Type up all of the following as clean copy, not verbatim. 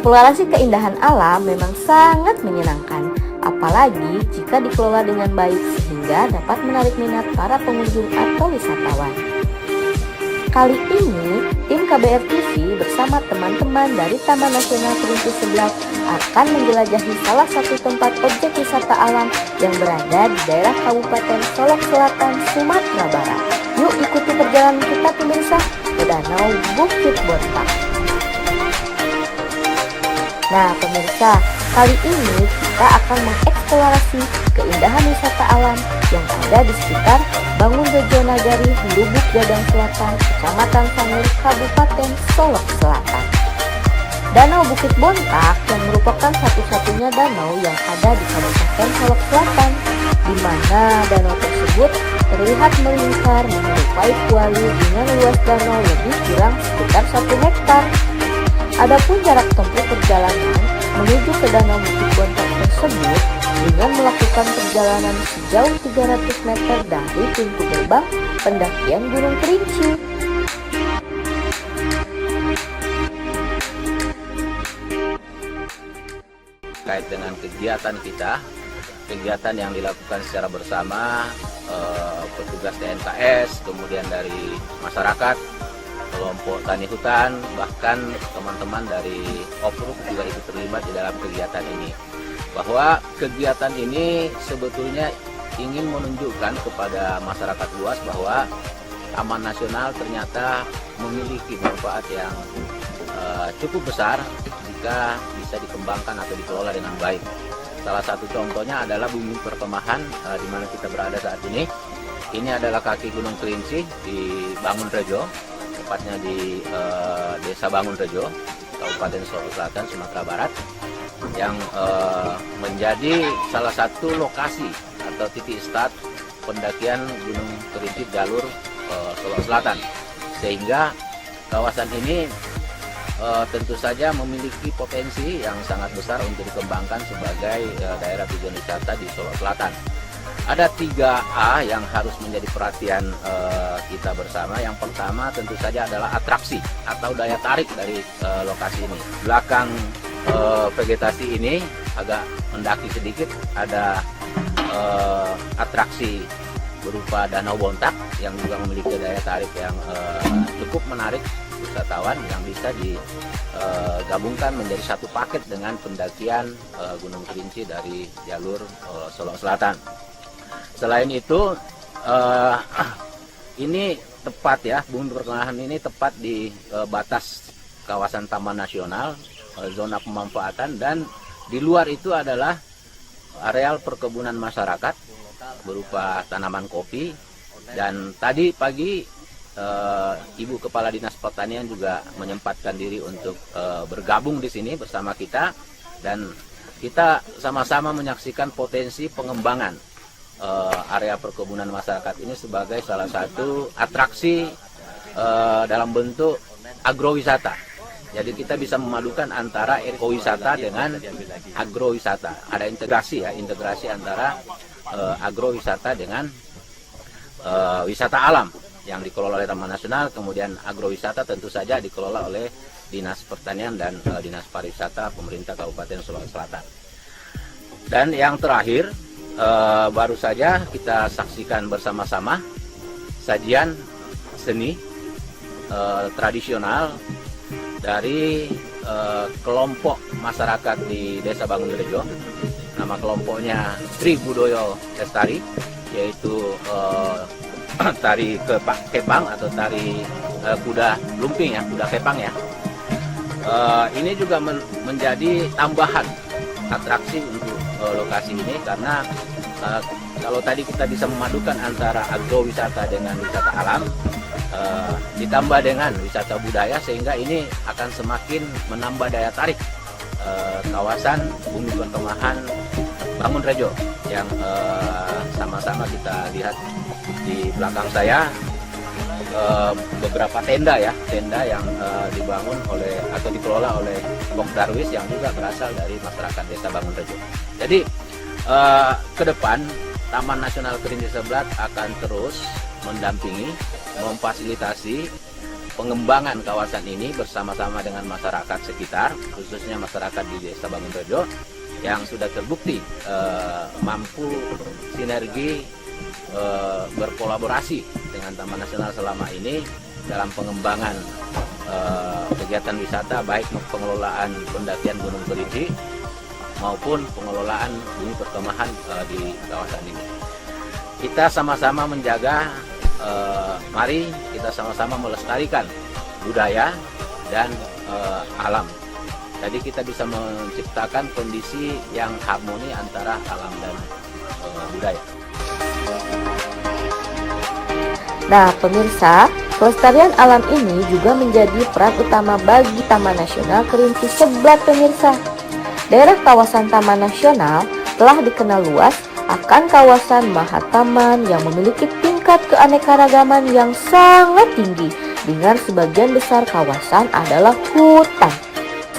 Eksplorasi keindahan alam memang sangat menyenangkan, apalagi jika dikelola dengan baik sehingga dapat menarik minat para pengunjung atau wisatawan. Kali ini, tim KBR TV bersama teman-teman dari Taman Nasional Kerinci Seblak akan menjelajahi salah satu tempat objek wisata alam yang berada di daerah Kabupaten Solok Selatan, Sumatera Barat. Yuk ikuti perjalanan kita pemirsa ke Danau Bukit Bontang. Nah pemirsa, kali ini kita akan mengeksplorasi keindahan wisata alam yang ada di sekitar Bangunrejo Nagari, Lubuk Gadang Selatan, Kecamatan Sangir, Kabupaten Solok Selatan. Danau Bukit Bontak yang merupakan satu-satunya danau yang ada di Kabupaten Solok Selatan, di mana danau tersebut terlihat melingkar menyerupai kuali dengan luas danau lebih kurang sekitar 1 hektar. Adapun jarak tempuh perjalanan menuju ke Danau Bukit Bontak tersebut dengan melakukan perjalanan sejauh 300 meter dari pintu gerbang pendakian Gunung Kerinci. Terkait dengan kegiatan yang dilakukan secara bersama petugas TNKS, kemudian dari masyarakat, kelompok tani hutan, bahkan teman-teman dari OPRUK juga ikut terlibat di dalam kegiatan ini. Bahwa kegiatan ini sebetulnya ingin menunjukkan kepada masyarakat luas bahwa Taman Nasional ternyata memiliki manfaat yang cukup besar jika bisa dikembangkan atau dikelola dengan baik. Salah satu contohnya adalah bumi perkemahan di mana kita berada saat ini. Ini adalah kaki Gunung Kerinci di Bangunrejo, tepatnya di Desa Bangunrejo, Kabupaten Solok Selatan, Sumatera Barat, yang menjadi salah satu lokasi atau titik start pendakian Gunung Kerinci jalur Solok Selatan. Sehingga kawasan ini tentu saja memiliki potensi yang sangat besar untuk dikembangkan sebagai daerah tujuan wisata di Solok Selatan. Ada 3A yang harus menjadi perhatian kita bersama. Yang pertama tentu saja adalah atraksi atau daya tarik dari lokasi ini. Belakang vegetasi ini agak mendaki sedikit, ada atraksi berupa Danau Bontak yang juga memiliki daya tarik yang cukup menarik wisatawan yang bisa digabungkan menjadi satu paket dengan pendakian Gunung Kerinci dari jalur Solok Selatan. Selain itu, ini tepat ya, bumi perkemahan ini tepat di batas kawasan Taman Nasional, zona pemanfaatan, dan di luar itu adalah areal perkebunan masyarakat berupa tanaman kopi. Dan tadi pagi Ibu Kepala Dinas Pertanian juga menyempatkan diri untuk bergabung di sini bersama kita, dan kita sama-sama menyaksikan potensi pengembangan area perkebunan masyarakat ini sebagai salah satu atraksi dalam bentuk agrowisata. Jadi kita bisa memadukan antara ekowisata dengan agrowisata. Ada integrasi antara agrowisata dengan wisata alam yang dikelola oleh Taman Nasional, kemudian agrowisata tentu saja dikelola oleh Dinas Pertanian dan Dinas Pariwisata pemerintah Kabupaten Solok Selatan. Dan yang terakhir, baru saja kita saksikan bersama-sama sajian seni tradisional dari kelompok masyarakat di Desa Bangunrejo. Nama kelompoknya Tri Budoyo Lestari, yaitu tari kepang atau tari kuda lumping ya, kuda kepang ya. Ini juga menjadi tambahan atraksi untuk lokasi ini, karena kalau tadi kita bisa memadukan antara agrowisata dengan wisata alam, ditambah dengan wisata budaya, sehingga ini akan semakin menambah daya tarik kawasan bumi perkemahan Bangunrejo yang sama-sama kita lihat di belakang saya. Beberapa tenda yang dibangun oleh atau dikelola oleh Bok Darwis yang juga berasal dari masyarakat Desa Bangunrejo. Jadi ke depan Taman Nasional Kerinci Seblak akan terus mendampingi, memfasilitasi pengembangan kawasan ini bersama-sama dengan masyarakat sekitar, khususnya masyarakat di Desa Bangunrejo yang sudah terbukti mampu sinergi berkolaborasi dengan Taman Nasional selama ini dalam pengembangan kegiatan wisata, baik pengelolaan pendakian Gunung Kerinci maupun pengelolaan bumi perkemahan di kawasan ini. Kita sama-sama menjaga, mari kita sama-sama melestarikan budaya dan alam. Jadi kita bisa menciptakan kondisi yang harmoni antara alam dan budaya. Nah, pemirsa, pelestarian alam ini juga menjadi peran utama bagi Taman Nasional Kerinci Seblat, pemirsa. Daerah kawasan Taman Nasional telah dikenal luas akan kawasan Mahataman yang memiliki tingkat keanekaragaman yang sangat tinggi, dengan sebagian besar kawasan adalah hutan.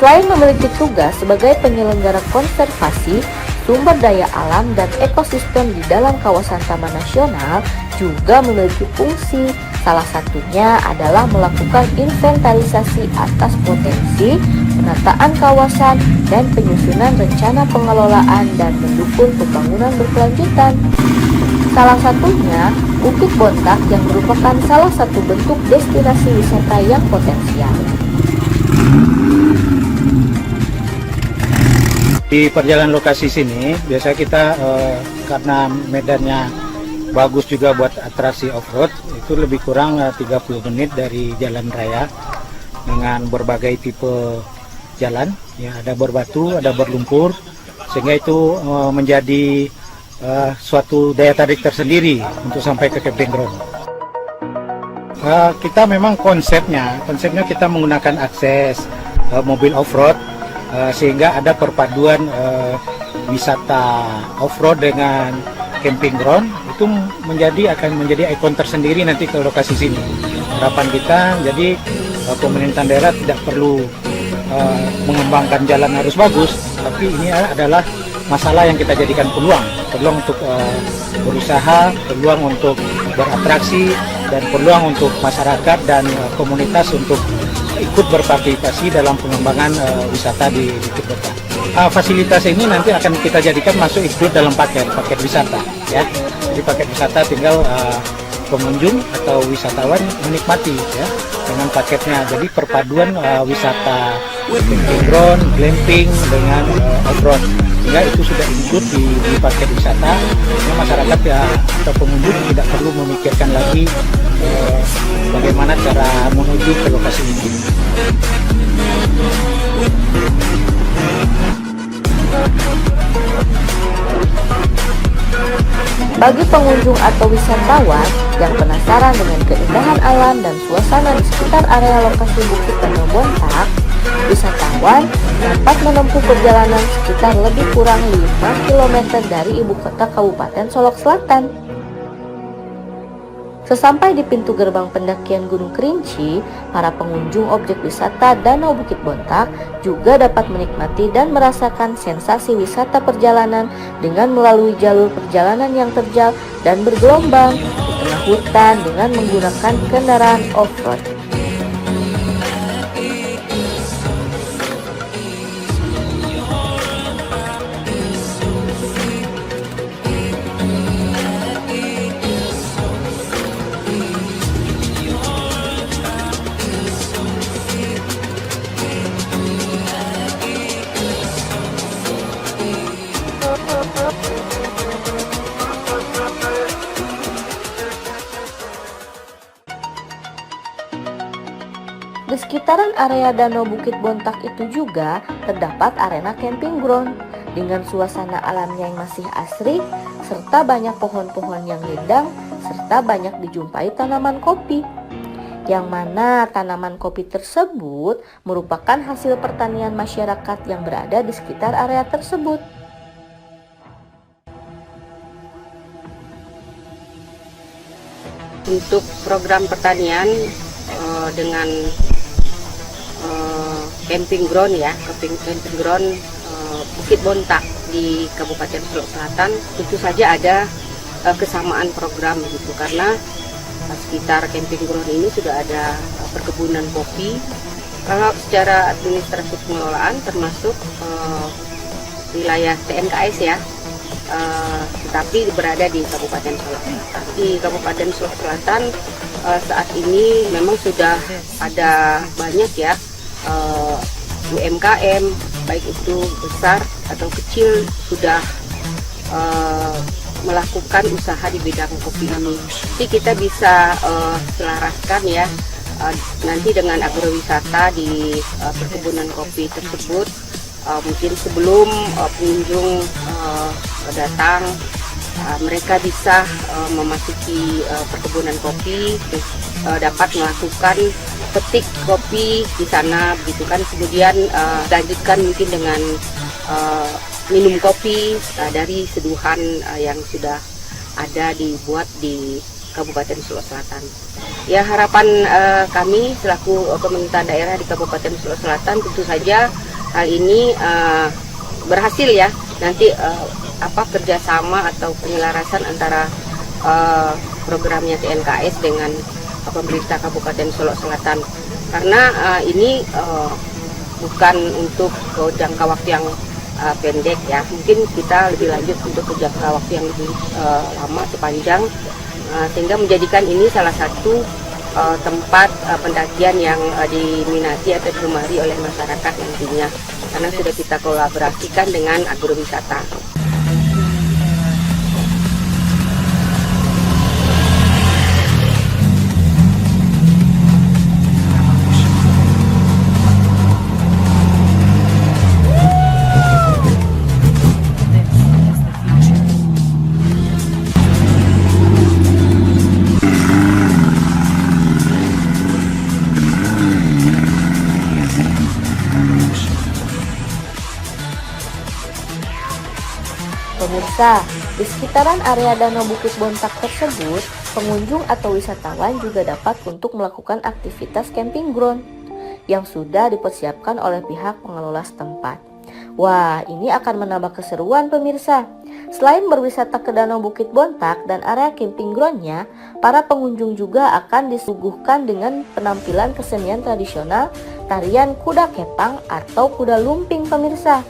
Selain memiliki tugas sebagai penyelenggara konservasi sumber daya alam dan ekosistem di dalam kawasan Taman Nasional, juga memiliki fungsi, salah satunya adalah melakukan inventarisasi atas potensi, penataan kawasan, dan penyusunan rencana pengelolaan dan mendukung pembangunan berkelanjutan. Salah satunya Bukit Bontak yang merupakan salah satu bentuk destinasi wisata yang potensial. Di perjalanan lokasi sini, biasa kita karena medannya bagus juga buat atraksi off-road, itu lebih kurang 30 menit dari jalan raya dengan berbagai tipe jalan, ya, ada berbatu, ada berlumpur, sehingga itu menjadi suatu daya tarik tersendiri untuk sampai ke camping ground. Kita memang konsepnya kita menggunakan akses mobil off-road, sehingga ada perpaduan wisata off-road dengan camping ground. Itu akan menjadi ikon tersendiri nanti ke lokasi sini. Harapan kita jadi pemerintahan daerah tidak perlu mengembangkan jalan harus bagus, tapi ini adalah masalah yang kita jadikan peluang untuk berusaha, peluang untuk beratraksi, dan peluang untuk masyarakat dan komunitas untuk ikut berpartisipasi dalam pengembangan wisata di Bukit Bontak. Fasilitas ini nanti akan kita jadikan masuk ikut dalam paket wisata, ya. Jadi paket wisata tinggal pengunjung atau wisatawan menikmati, ya, dengan paketnya. Jadi perpaduan wisata camping ground, glamping dengan off-road, sehingga itu sudah ikut di paket wisata. Sehingga masyarakat, ya, atau pengunjung tidak perlu memikirkan lagi bagaimana cara menuju ke lokasi ini. Bagi pengunjung atau wisatawan yang penasaran dengan keindahan alam dan suasana di sekitar area lokasi Bukit Danau Bontak, wisatawan dapat menempuh perjalanan sekitar lebih kurang 5 km dari ibu kota Kabupaten Solok Selatan. Sesampai di pintu gerbang pendakian Gunung Kerinci, para pengunjung objek wisata Danau Bukit Bontak juga dapat menikmati dan merasakan sensasi wisata perjalanan dengan melalui jalur perjalanan yang terjal dan bergelombang di tengah hutan dengan menggunakan kendaraan off-road. Di sekitaran area Danau Bukit Bontak itu juga terdapat arena camping ground dengan suasana alamnya yang masih asri, serta banyak pohon-pohon yang rindang, serta banyak dijumpai tanaman kopi. Yang mana tanaman kopi tersebut merupakan hasil pertanian masyarakat yang berada di sekitar area tersebut. Untuk program pertanian dengan camping ground, ya, camping ground Bukit Bontak di Kabupaten Solok Selatan, tentu saja ada kesamaan program gitu, karena sekitar camping ground ini sudah ada perkebunan kopi. Kalau secara administrasi pengelolaan termasuk wilayah TNKS ya, tetapi berada di Kabupaten Solok Selatan. Di Kabupaten Solok Selatan saat ini memang sudah ada banyak ya UMKM, baik itu besar atau kecil, sudah melakukan usaha di bidang kopi ini. Jadi kita bisa selaraskan ya nanti dengan agrowisata di perkebunan kopi tersebut. Mungkin sebelum pengunjung datang, mereka bisa memasuki perkebunan kopi, dapat melakukan petik kopi di sana, begitu kan. Kemudian lanjutkan mungkin dengan minum kopi dari seduhan yang sudah ada dibuat di Kabupaten Solok Selatan. Ya, harapan kami selaku pemerintah daerah di Kabupaten Solok Selatan tentu saja hal ini berhasil ya. Nanti kerjasama atau penyelarasan antara programnya TNKS dengan pemerintah Kabupaten Solok Selatan, karena ini bukan untuk jangka waktu yang pendek ya. Mungkin kita lebih lanjut untuk jangka waktu yang lebih lama atau panjang, sehingga menjadikan ini salah satu tempat pendakian yang diminati atau digemari oleh masyarakat nantinya, karena sudah kita kolaborasikan dengan agrowisata. Pemirsa, di sekitaran area Danau Bukit Bontak tersebut, pengunjung atau wisatawan juga dapat untuk melakukan aktivitas camping ground yang sudah dipersiapkan oleh pihak pengelola setempat. Wah, ini akan menambah keseruan pemirsa. Selain berwisata ke Danau Bukit Bontak dan area camping groundnya, para pengunjung juga akan disuguhkan dengan penampilan kesenian tradisional tarian kuda kepang atau kuda lumping pemirsa.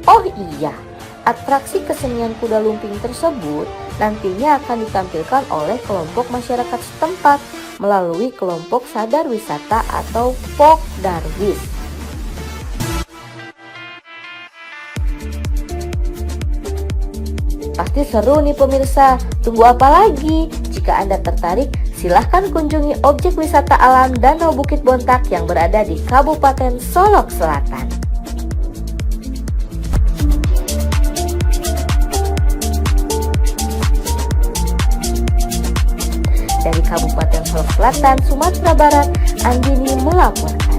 Oh iya, atraksi kesenian kuda lumping tersebut nantinya akan ditampilkan oleh kelompok masyarakat setempat melalui kelompok sadar wisata atau Pok Darwis. Pasti seru nih pemirsa, tunggu apa lagi? Jika Anda tertarik, silahkan kunjungi objek wisata alam Danau Bukit Bontak yang berada di Kabupaten Solok Selatan. Dari Kabupaten Solok Selatan, Sumatera Barat, Andini melaporkan.